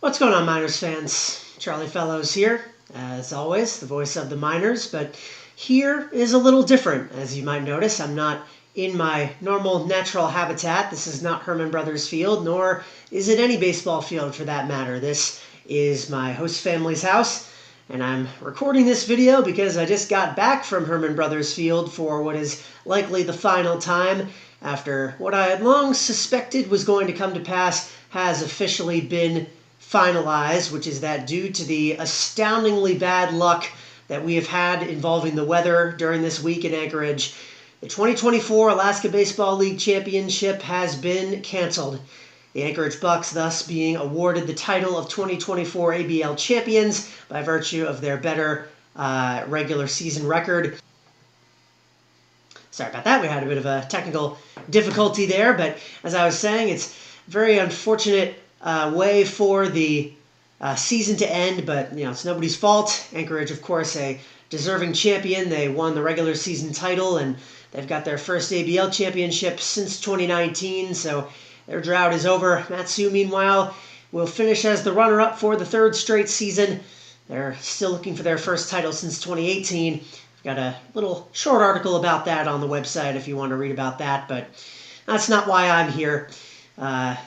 What's going on, Miners fans? Charlie Fellows here, as always, the voice of the Miners, but here is a little different. As you might notice, I'm not in my normal natural habitat. This is not Herman Brothers Field, nor is it any baseball field for that matter. This is my host family's house, and I'm recording this video because I just got back from Herman Brothers Field for what is likely the final time after what I had long suspected was going to come to pass has officially been finalized, which is that due to the astoundingly bad luck that we have had involving the weather during this week in Anchorage, the 2024 Alaska Baseball League Championship has been canceled. The Anchorage Bucks thus being awarded the title of 2024 ABL champions by virtue of their better regular season record. Sorry about that, we had a bit of a technical difficulty there, but as I was saying, it's very unfortunate way for the season to end, but it's nobody's fault. Anchorage, of course, a deserving champion. They won the regular season title, and they've got their first ABL championship since 2019, so their drought is over. Matsu, meanwhile, will finish as the runner-up for the third straight season. They're still looking for their first title since 2018. I've got a little short article about that on the website if you want to read about that, but that's not why I'm here.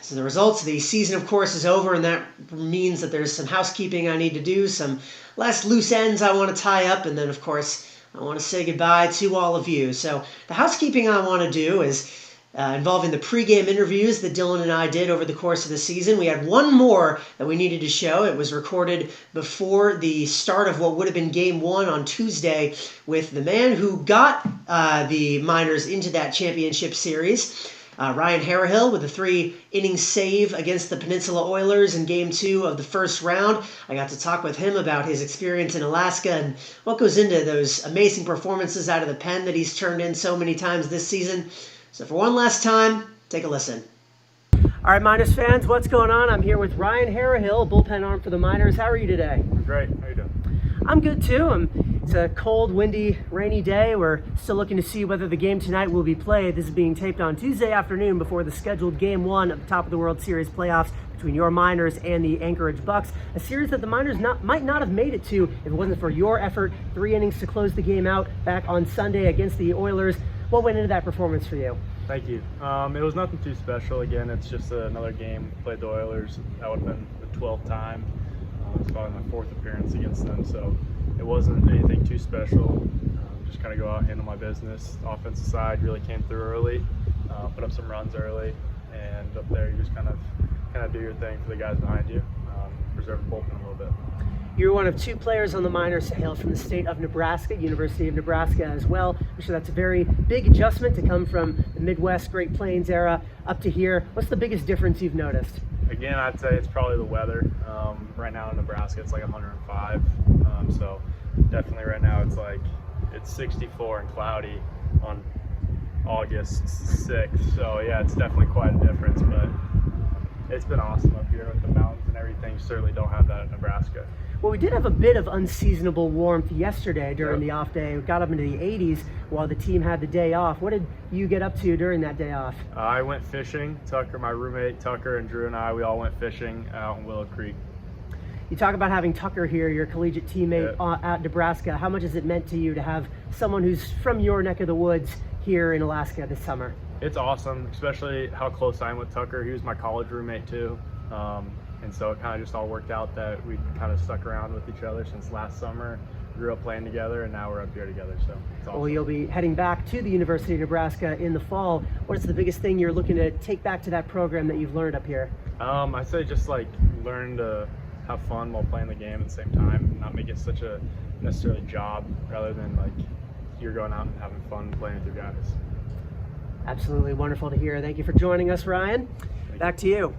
So the results of the season, of course, is over, and that means that there's some housekeeping I need to do, some last loose ends I want to tie up, and then, of course, I want to say goodbye to all of you. So the housekeeping I want to do is involving the pregame interviews that Dylan and I did over the course of the season. We had one more that we needed to show. It was recorded before the start of what would have been Game 1 on Tuesday with the man who got the Miners into that championship series. Ryan Harrahill with a 3-inning save against the Peninsula Oilers in Game 2 of the first round. I got to talk with him about his experience in Alaska and what goes into those amazing performances out of the pen that he's turned in so many times this season. So for one last time, take a listen. All right, Miners fans, what's going on? I'm here with Ryan Harrahill, bullpen arm for the Miners. How are you today? Great. How are you doing? I'm good too. It's a cold, windy, rainy day. We're still looking to see whether the game tonight will be played. This is being taped on Tuesday afternoon before the scheduled Game 1 of the top of the World Series playoffs between your Miners and the Anchorage Bucks. A series that the Miners might not have made it to if it wasn't for your effort. 3 innings to close the game out back on Sunday against the Oilers. What went into that performance for you? Thank you. It was nothing too special. Again, it's just another game. Played the Oilers. That would have been the 12th time. It's probably my 4th appearance against them, so it wasn't anything too special. Just kind of go out, handle my business. The offensive side really came through early, put up some runs early, and up there you just kind of do your thing for the guys behind you. Preserve the bullpen a little bit. You're one of 2 players on the Miners to hail from the state of Nebraska, University of Nebraska as well. I'm sure that's a very big adjustment to come from the Midwest Great Plains era up to here. What's the biggest difference you've noticed? Again, I'd say it's probably the weather. Right now in Nebraska, it's like 105. So definitely right now it's 64 and cloudy on August 6th. So yeah, it's definitely quite a difference, but it's been awesome up here with the mountains and everything. You certainly don't have that in Nebraska. Well, we did have a bit of unseasonable warmth yesterday during the off day. We got up into the 80s while the team had the day off. What did you get up to during that day off? I went fishing. Tucker, my roommate Tucker, and Drew and I, we all went fishing out in Willow Creek. You talk about having Tucker here, your collegiate teammate at Nebraska. How much has it meant to you to have someone who's from your neck of the woods here in Alaska this summer? It's awesome, especially how close I am with Tucker. He was my college roommate too. And so it kind of just all worked out that we kind of stuck around with each other since last summer, grew up playing together, and now we're up here together. So it's awesome. Well, you'll be heading back to the University of Nebraska in the fall. What's the biggest thing you're looking to take back to that program that you've learned up here? I'd say just learn to have fun while playing the game at the same time, not make it such a necessarily job rather than you're going out and having fun playing with your guys. Absolutely wonderful to hear. Thank you for joining us, Ryan. Back to you.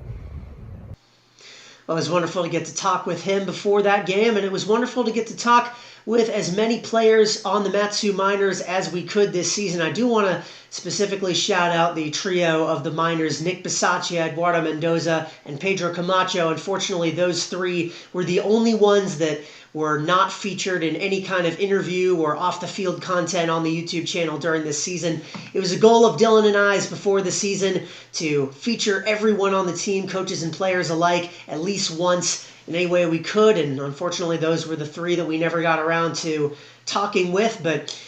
Well, it was wonderful to get to talk with him before that game, and it was wonderful to get to talk with as many players on the Mat-Su Miners as we could this season. I do want to specifically shout out the trio of the Miners, Nick Bisaccia, Eduardo Mendoza, and Pedro Camacho. Unfortunately, those three were the only ones that were not featured in any kind of interview or off-the-field content on the YouTube channel during this season. It was a goal of Dylan and I's before the season to feature everyone on the team, coaches and players alike, at least once in any way we could, and unfortunately those were the three that we never got around to talking with. But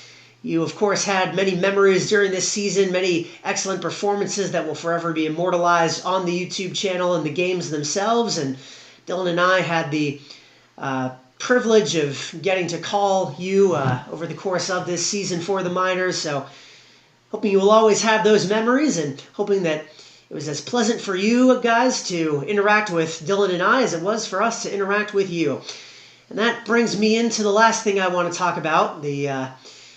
you, of course, had many memories during this season, many excellent performances that will forever be immortalized on the YouTube channel and the games themselves. And Dylan and I had the privilege of getting to call you over the course of this season for the Miners. So hoping you will always have those memories, and hoping that it was as pleasant for you guys to interact with Dylan and I as it was for us to interact with you. And that brings me into the last thing I want to talk about. The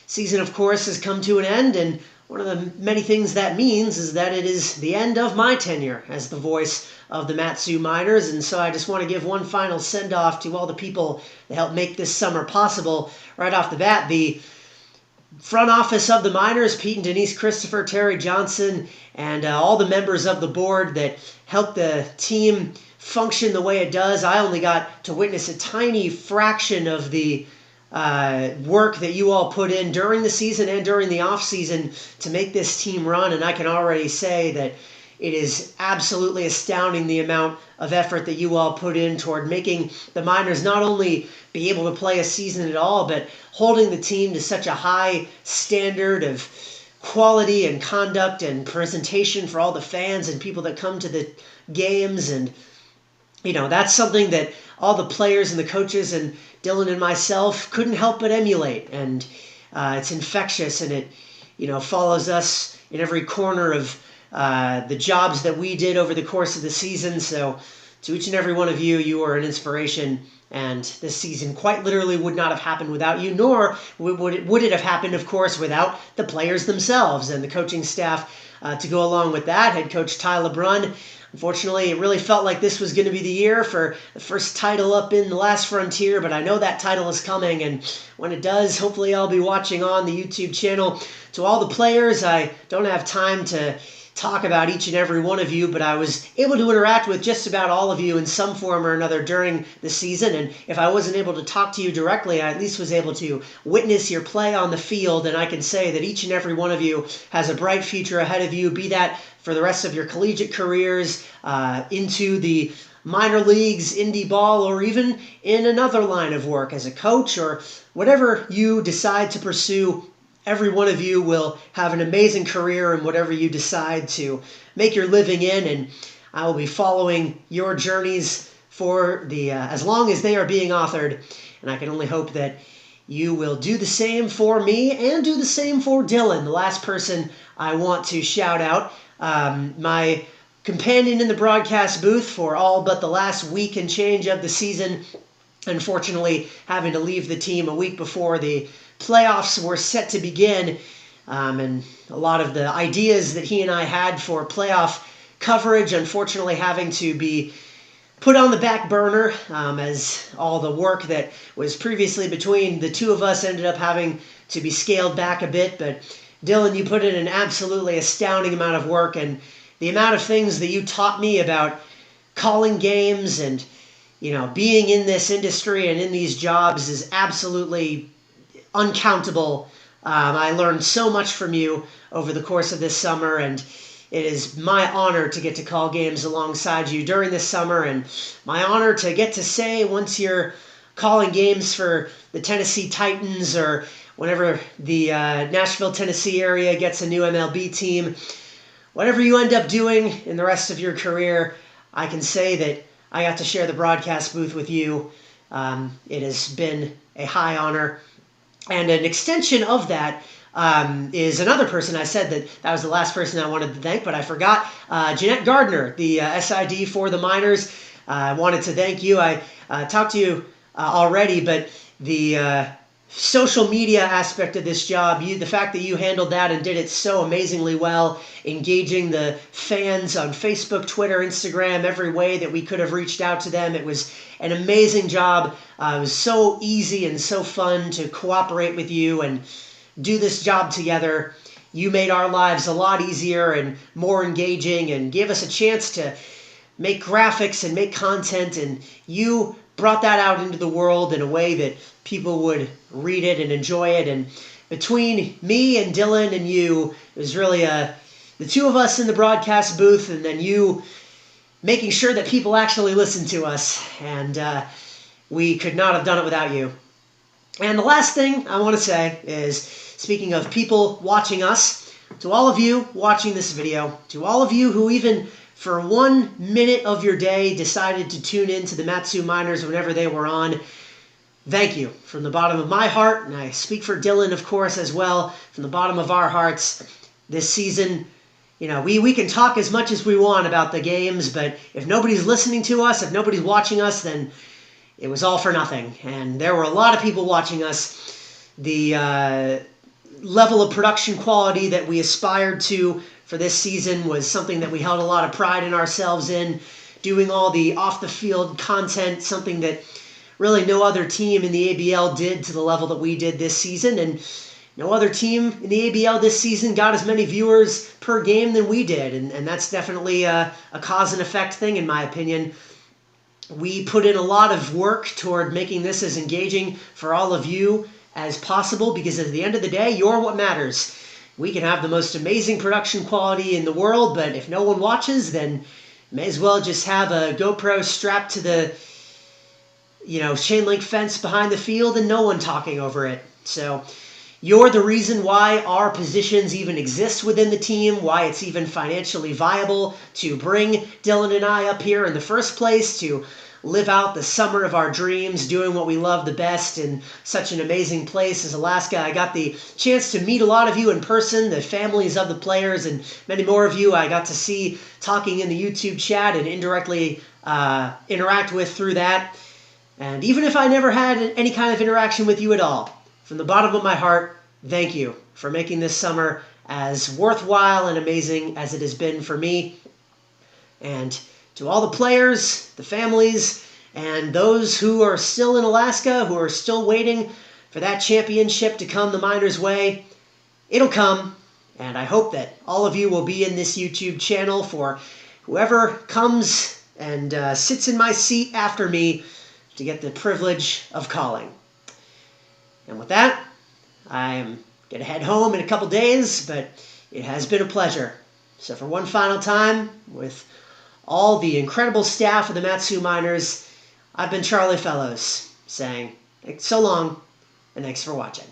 season, of course, has come to an end, and one of the many things that means is that it is the end of my tenure as the voice of the Mat-Su Miners. And so I just want to give one final send-off to all the people that helped make this summer possible. Right off the bat, the front office of the Miners, Pete and Denise Christopher, Terry Johnson, and all the members of the board that helped the team function the way it does. I only got to witness a tiny fraction of the work that you all put in during the season and during the off season to make this team run, and I can already say that it is absolutely astounding the amount of effort that you all put in toward making the Miners not only be able to play a season at all, but holding the team to such a high standard of quality and conduct and presentation for all the fans and people that come to the games. And that's something that all the players and the coaches and Dylan and myself couldn't help but emulate. And it's infectious, and it follows us in every corner of the jobs that we did over the course of the season. So to each and every one of you, you are an inspiration. And this season quite literally would not have happened without you, nor would it have happened, of course, without the players themselves and the coaching staff to go along with that. Head coach Ty LeBrun. Unfortunately, it really felt like this was going to be the year for the first title up in the last frontier, but I know that title is coming, and when it does, hopefully I'll be watching on the YouTube channel. To all the players, I don't have time to talk about each and every one of you, but I was able to interact with just about all of you in some form or another during the season. And if I wasn't able to talk to you directly, I at least was able to witness your play on the field. And I can say that each and every one of you has a bright future ahead of you, be that for the rest of your collegiate careers, into the minor leagues, indie ball, or even in another line of work as a coach, or whatever you decide to pursue. Every one of you will have an amazing career in whatever you decide to make your living in, and I will be following your journeys for the as long as they are being authored, and I can only hope that you will do the same for me and do the same for Dylan, the last person I want to shout out, my companion in the broadcast booth for all but the last week and change of the season, unfortunately having to leave the team a week before the playoffs were set to begin, and a lot of the ideas that he and I had for playoff coverage unfortunately having to be put on the back burner, as all the work that was previously between the two of us ended up having to be scaled back a bit. But Dylan, you put in an absolutely astounding amount of work, and the amount of things that you taught me about calling games and being in this industry and in these jobs is absolutely uncountable. I learned so much from you over the course of this summer, and it is my honor to get to call games alongside you during this summer, and my honor to get to say, once you're calling games for the Tennessee Titans, or whenever the Nashville, Tennessee area gets a new MLB team, whatever you end up doing in the rest of your career, I can say that I got to share the broadcast booth with you. It has been a high honor. And an extension of that is another person. I said that was the last person I wanted to thank, but I forgot. Jeanette Gardner, the SID for the Miners. I wanted to thank you. I talked to you already, but the social media aspect of this job, the fact that you handled that and did it so amazingly well, engaging the fans on Facebook, Twitter, Instagram, every way that we could have reached out to them. It was an amazing job. It was so easy and so fun to cooperate with you and do this job together. You made our lives a lot easier and more engaging and gave us a chance to make graphics and make content, and you brought that out into the world in a way that people would read it and enjoy it. And between me and Dylan and you, it was really the two of us in the broadcast booth, and then you making sure that people actually listened to us. And we could not have done it without you. And the last thing I want to say is, speaking of people watching us, to all of you watching this video, to all of you who even for 1 minute of your day decided to tune in to the Matsu Miners whenever they were on, thank you from the bottom of my heart, and I speak for Dylan, of course, as well, from the bottom of our hearts. This season, we can talk as much as we want about the games, but if nobody's listening to us, if nobody's watching us, then it was all for nothing. And there were a lot of people watching us. The level of production quality that we aspired to for this season was something that we held a lot of pride in ourselves in, doing all the off-the-field content, something that really no other team in the ABL did to the level that we did this season, and no other team in the ABL this season got as many viewers per game than we did, and that's definitely a cause and effect thing, in my opinion. We put in a lot of work toward making this as engaging for all of you as possible, because at the end of the day, you're what matters. We can have the most amazing production quality in the world, but if no one watches, then may as well just have a GoPro strapped to the chain link fence behind the field and no one talking over it. So you're the reason why our positions even exist within the team, why it's even financially viable to bring Dylan and I up here in the first place, to live out the summer of our dreams, doing what we love the best in such an amazing place as Alaska. I got the chance to meet a lot of you in person, the families of the players, and many more of you I got to see talking in the YouTube chat and indirectly interact with through that. And even if I never had any kind of interaction with you at all, from the bottom of my heart, thank you for making this summer as worthwhile and amazing as it has been for me. And to all the players, the families, and those who are still in Alaska, who are still waiting for that championship to come the Miners' way, it'll come. And I hope that all of you will be in this YouTube channel for whoever comes and sits in my seat after me to get the privilege of calling. And with that, I'm going to head home in a couple days, but it has been a pleasure. So for one final time, with all the incredible staff of the Matsu Miners, I've been Charlie Fellows, saying so long, and thanks for watching.